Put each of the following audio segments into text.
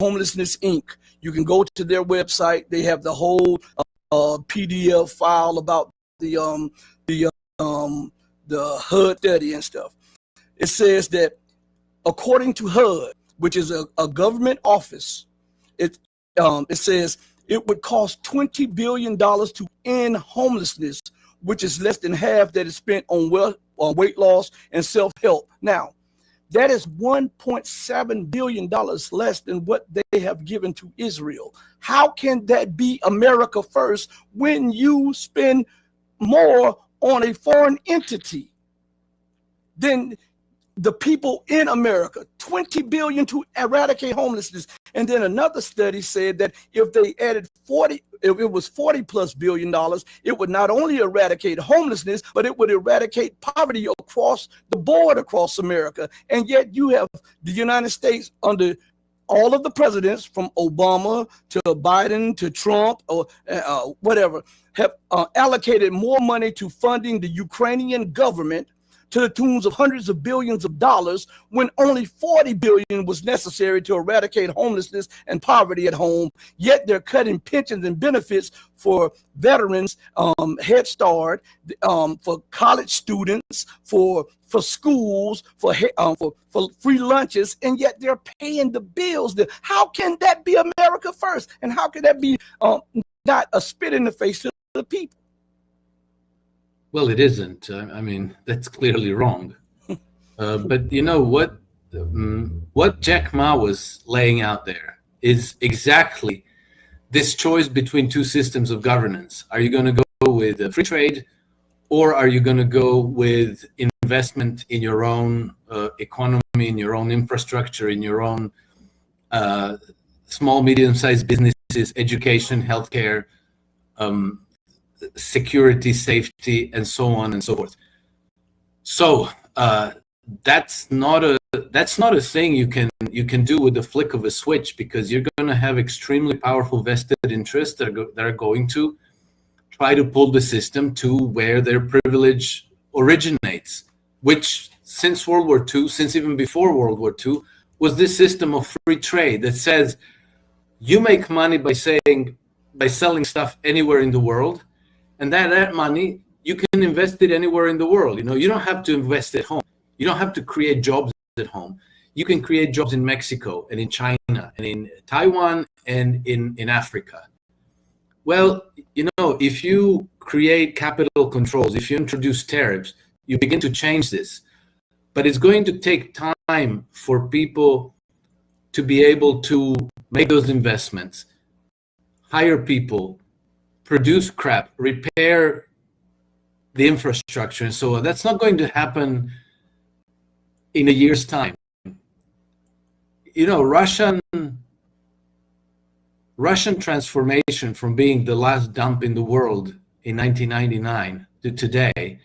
Homelessness Inc. You can go to their website. They have the whole PDF file about the HUD study and stuff. It says that according to HUD, which is a government office, it says it would cost $20 billion to end homelessness, which is less than half that is spent on weight loss and self-help. Now, that is $1.7 billion less than what they have given to Israel. How can that be America first when you spend more on a foreign entity than the people in America? $20 billion to eradicate homelessness. And then another study said that if they added if it was $40+ billion, it would not only eradicate homelessness, but it would eradicate poverty across the board across America. And yet you have the United States under all of the presidents, from Obama to Biden to Trump or whatever, have allocated more money to funding the Ukrainian government to the tunes of hundreds of billions of dollars, when only $40 billion was necessary to eradicate homelessness and poverty at home. Yet they're cutting pensions and benefits for veterans, Head Start, for college students, for schools, for free lunches, and yet they're paying the bills. How can that be America first? And how can that be not a spit in the face to the people? Well, it isn't. I mean, that's clearly wrong. But you know what Jack Ma was laying out there is exactly this choice between two systems of governance. Are you going to go with free trade, or are you going to go with investment in your own economy, in your own infrastructure, in your own small, medium-sized businesses, education, healthcare, security, safety, and so on and so forth. So that's not a thing you can do with the flick of a switch, because you're going to have extremely powerful vested interests that are going to try to pull the system to where their privilege originates, which since World War II, since even before World War II, was this system of free trade that says you make money by selling stuff anywhere in the world. And that money, you can invest it anywhere in the world. You don't have to invest at home. You don't have to create jobs at home. You can create jobs in Mexico and in China and in Taiwan and in Africa. Well, if you create capital controls, if you introduce tariffs, you begin to change this. But it's going to take time for people to be able to make those investments, hire people, produce crap, repair the infrastructure, and so on. That's not going to happen in a year's time. Russian transformation from being the last dump in the world in 1999 to today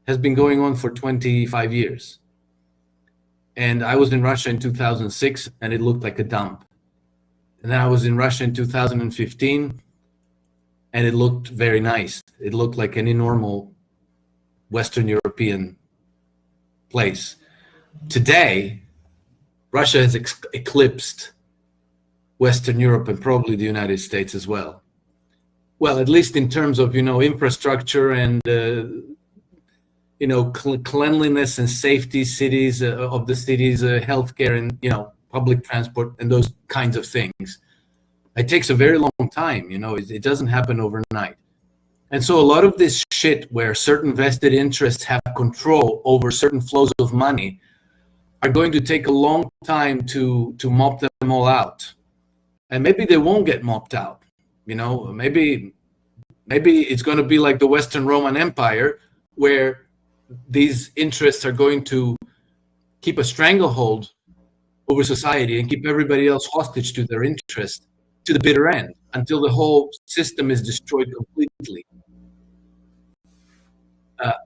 has been going on for 25 years. And I was in Russia in 2006, and it looked like a dump. And then I was in Russia in 2015, and it looked very nice. It looked like any normal Western European place. Today, Russia has eclipsed Western Europe and probably the United States as well. Well, at least in terms of, infrastructure and, cleanliness and safety of the cities, healthcare and, public transport and those kinds of things. It takes a very long time, it doesn't happen overnight. And so a lot of this shit where certain vested interests have control over certain flows of money are going to take a long time to mop them all out. And maybe they won't get mopped out, maybe it's going to be like the Western Roman Empire, where these interests are going to keep a stranglehold over society and keep everybody else hostage to their interest to the bitter end, until the whole system is destroyed completely.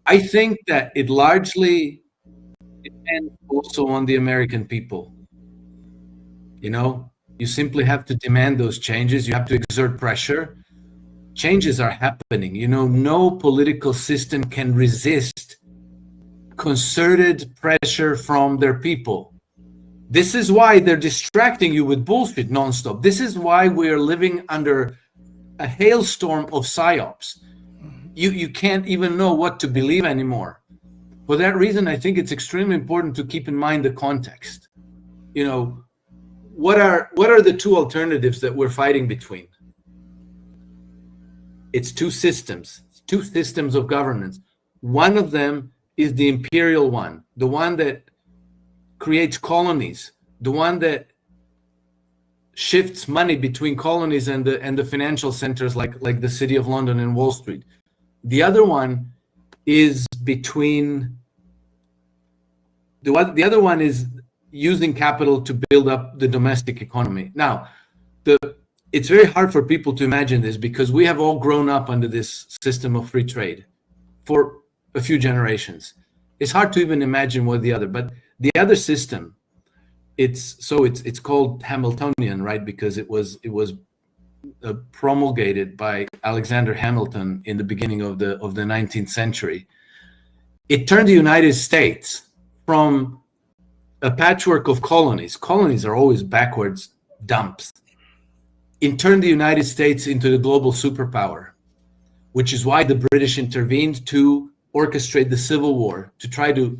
I think that it largely depends also on the American people. You simply have to demand those changes. You have to exert pressure. Changes are happening. No political system can resist concerted pressure from their people. This is why they're distracting you with bullshit nonstop. This is why we're living under a hailstorm of psyops. You can't even know what to believe anymore. For that reason, I think it's extremely important to keep in mind the context. You know, what are the two alternatives that we're fighting between? It's two systems of governance. One of them is the imperial one, the one that creates colonies, the one that shifts money between colonies and the financial centers like the City of London and Wall Street. The other one is the other one is using capital to build up the domestic economy. Now, it's very hard for people to imagine this because we have all grown up under this system of free trade for a few generations. It's hard to even imagine what the other, but the other system, it's called Hamiltonian, right? Because it was promulgated by Alexander Hamilton in the beginning of the 19th century. It turned the United States from a patchwork of colonies. Colonies are always backwards dumps. It turned the United States into the global superpower, which is why the British intervened to orchestrate the Civil War, to try to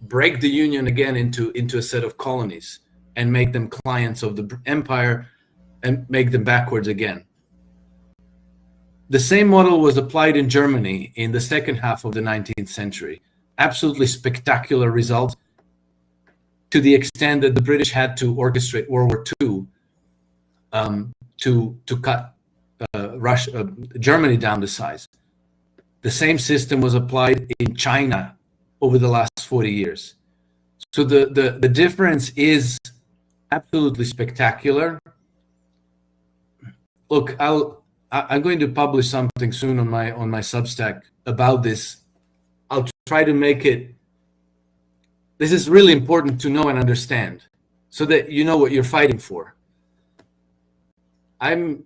break the Union again into a set of colonies and make them clients of the empire and make them backwards again. The same model was applied in Germany in the second half of the 19th century. Absolutely spectacular results, to the extent that the British had to orchestrate World War II to cut Germany down to size. The same system was applied in China over the last 40 years. So the difference is absolutely spectacular. Look, I'm going to publish something soon on my Substack about this. I'll try to make it. This is really important to know and understand, so that you know what you're fighting for. I'm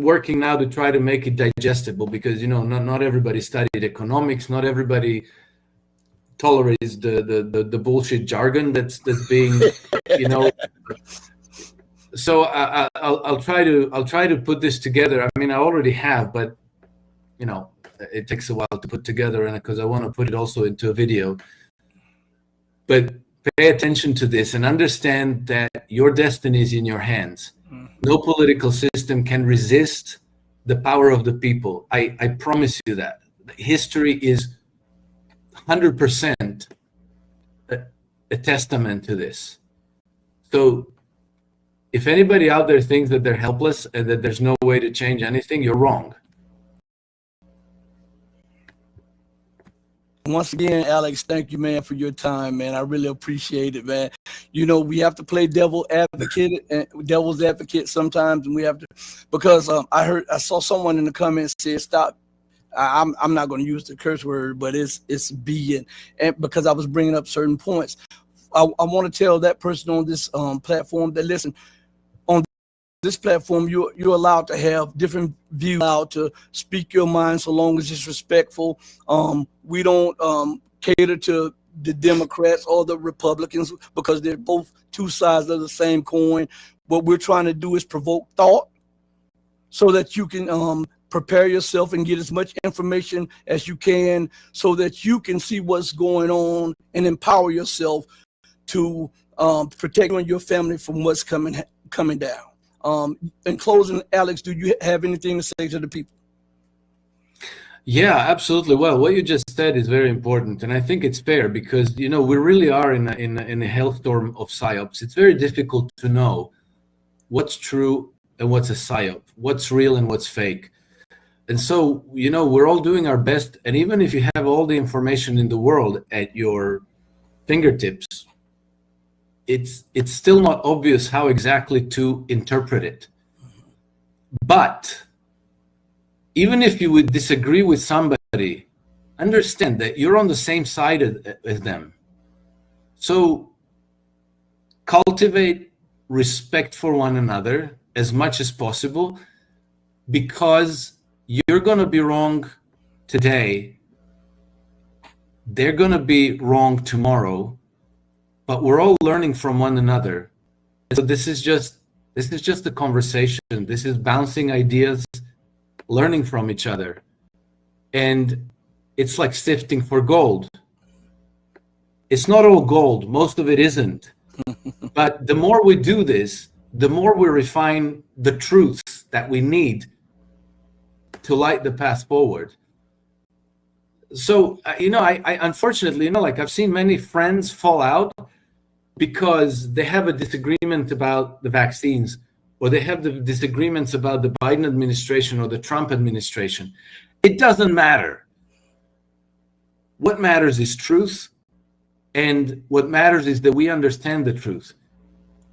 working now to try to make it digestible because not everybody studied economics, not everybody tolerates the bullshit jargon that's being So I'll try to put this together. I mean, I already have, but it takes a while to put together, and because I want to put it also into a video. But pay attention to this and understand that your destiny is in your hands. No political system can resist the power of the people. I promise you that. History is 100% a testament to this. So if anybody out there thinks that they're helpless and that there's no way to change anything, you're wrong. Once again, Alex, thank you, man, for your time, man. I really appreciate it, man. We have to play devil's advocate sometimes, and we have to, because I saw someone in the comments say, stop. I'm not going to use the curse word, but it's being, and because I was bringing up certain points. I want to tell that person on this platform that, listen, on this platform, you're allowed to have different views, allowed to speak your mind so long as it's respectful. We don't cater to the Democrats or the Republicans because they're both two sides of the same coin. What we're trying to do is provoke thought so that you can prepare yourself and get as much information as you can so that you can see what's going on and empower yourself to protect you and your family from what's coming down. In closing, Alex, do you have anything to say to the people? Yeah, absolutely. Well, what you just said is very important, and I think it's fair because we really are in a hailstorm of psyops. It's very difficult to know what's true and what's a psyop, what's real and what's fake. And so, we're all doing our best, and even if you have all the information in the world at your fingertips, it's still not obvious how exactly to interpret it. But even if you would disagree with somebody, understand that you're on the same side as them. So cultivate respect for one another as much as possible, because you're going to be wrong today. They're going to be wrong tomorrow. But we're all learning from one another. so this is just a conversation. This is bouncing ideas, learning from each other. And it's like sifting for gold. It's not all gold. Most of it isn't. But the more we do this, the more we refine the truths that we need to light the path forward. So, I unfortunately, like I've seen many friends fall out because they have a disagreement about the vaccines, or they have the disagreements about the Biden administration or the Trump administration. It doesn't matter. What matters is truth, and what matters is that we understand the truth.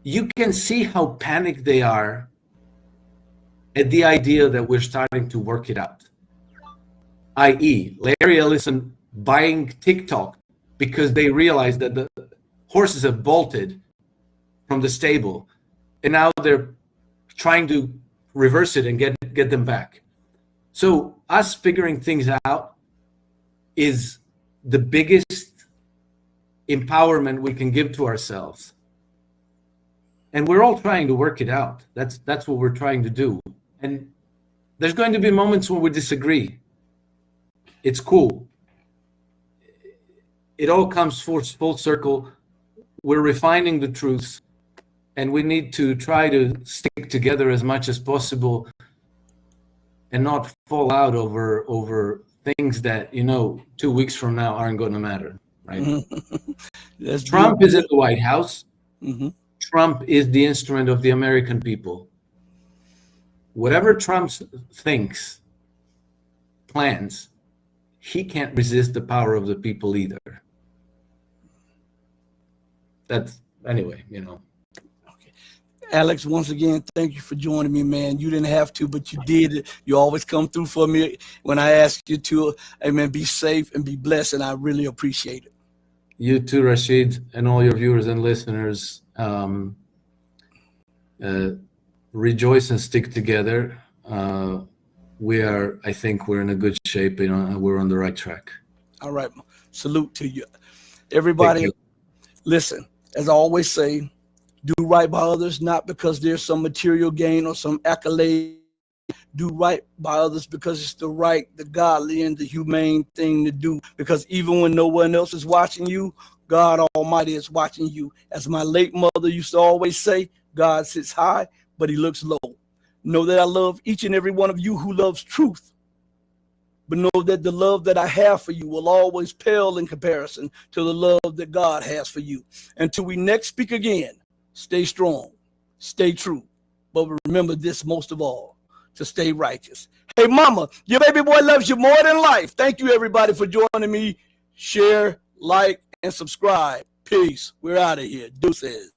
You can see how panicked they are at the idea that we're starting to work it out. i.e., Larry Ellison buying TikTok because they realized that the horses have bolted from the stable, and now they're trying to reverse it and get them back. So us figuring things out is the biggest empowerment we can give to ourselves. And we're all trying to work it out. That's what we're trying to do. And there's going to be moments when we disagree. It's cool. It all comes full circle. We're refining the truths, and we need to try to stick together as much as possible and not fall out over things that, 2 weeks from now aren't going to matter, right? Trump is at the White House. Mm-hmm. Trump is the instrument of the American people. Whatever Trump thinks, plans, he can't resist the power of the people either. That's, anyway, Okay. Alex, once again, thank you for joining me, man. You didn't have to, but you did it. You always come through for me when I ask you to. Amen. Be safe and be blessed, and I really appreciate it. You too, Rashid, and all your viewers and listeners. Rejoice and stick together. I think we're in a good shape. We're on the right track. All right. Salute to you. Everybody, listen, as I always say, do right by others, not because there's some material gain or some accolade. Do right by others because it's the right, the godly, and the humane thing to do. Because even when no one else is watching you, God Almighty is watching you. As my late mother used to always say, God sits high, but he looks low. Know that I love each and every one of you who loves truth. But know that the love that I have for you will always pale in comparison to the love that God has for you. Until we next speak again, stay strong, stay true. But remember this most of all, to stay righteous. Hey, mama, your baby boy loves you more than life. Thank you, everybody, for joining me. Share, like, and subscribe. Peace. We're out of here. Deuces.